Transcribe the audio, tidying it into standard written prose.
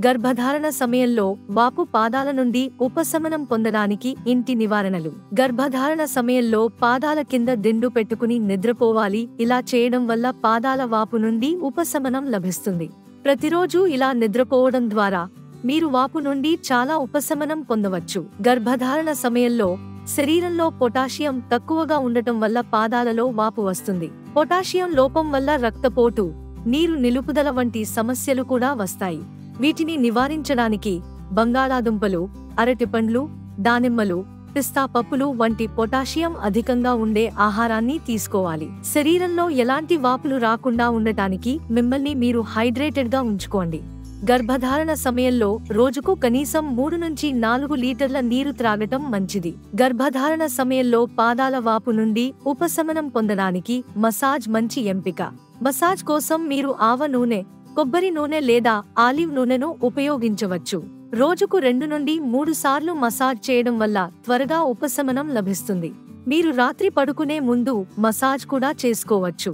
గర్భధారణ సమయంలో వాపు పాదాల నుండి ఉపశమనం పొందడానికి ఇంటి నివారణలు. గర్భధారణ సమయంలో పాదాల కింద దిండు పెట్టుకుని నిద్రపోవాలి. ఇలా చేయడం వల్ల పాదాల వాపు నుండి ఉపశమనం లభిస్తుంది. ప్రతిరోజు ఇలా నిద్రపోవడం ద్వారా మీరు వాపు నుండి చాలా ఉపశమనం పొందవచ్చు. గర్భధారణ సమయంలో శరీరంలో పొటాషియం తక్కువగా ఉండటం వల్ల పాదాలలో వాపు వస్తుంది. పొటాషియం లోపం వల్ల రక్తపోటు, నీరు నిలుపుదల వంటి సమస్యలు కూడా వస్తాయి. వీటిని నివారించడానికి బంగాళాదుంపలు, అరటిపండ్లు, దానిమ్మలు, పిస్తా పప్పులు వంటి పొటాషియం అధికంగా ఉండే ఆహారాన్ని తీసుకోవాలి. శరీరంలో ఎలాంటి వాపులు రాకుండా ఉండటానికి మిమ్మల్ని మీరు హైడ్రేటెడ్గా ఉంచుకోండి. గర్భధారణ సమయంలో రోజుకు కనీసం 3 నుంచి 4 లీటర్ల నీరు త్రాగటం మంచిది. గర్భధారణ సమయంలో పాదాల వాపు నుండి ఉపశమనం పొందడానికి మసాజ్ మంచి ఎంపిక. మసాజ్ కోసం మీరు ఆవ నూనె, కొబ్బరి నూనె లేదా ఆలివ్ నూనెను ఉపయోగించవచ్చు. రోజుకు 2 నుండి 3 సార్లు మసాజ్ చేయడం వల్ల త్వరగా ఉపశమనం లభిస్తుంది. మీరు రాత్రి పడుకునే ముందు మసాజ్ కూడా చేసుకోవచ్చు.